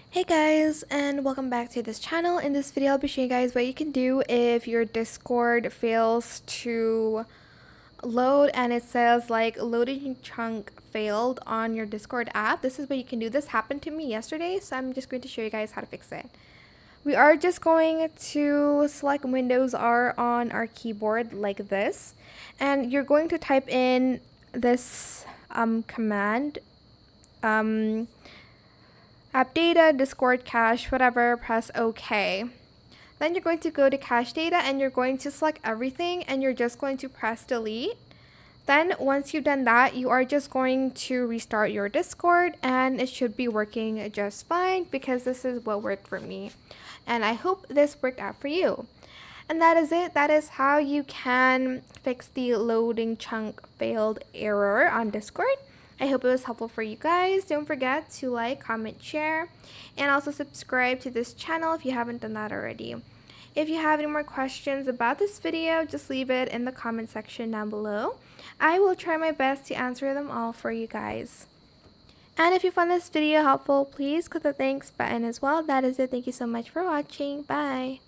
Hey guys, and welcome back to this channel. In this video I'll be showing you guys what you can do if your Discord fails to load and it says like loading chunk failed on your Discord app. This is what you can do. This happened to me yesterday, so I'm just going to show you guys how to fix it. We are just going to select Windows R on our keyboard like this, and you're going to type in this command, app data, Discord cache, whatever, press OK. Then you're going to go to cache data and you're going to select everything and you're just going to press delete. Then once you've done that, you are just going to restart your Discord and it should be working just fine because this is what worked for me. And I hope this worked out for you. And that is it. That is how you can fix the loading chunk failed error on Discord. I hope it was helpful for you guys. Don't forget to like, comment, share, and also subscribe to this channel if you haven't done that already. If you have any more questions about this video, just leave it in the comment section down below. I will try my best to answer them all for you guys. And if you found this video helpful, please click the thanks button as well. That is it. Thank you so much for watching. Bye.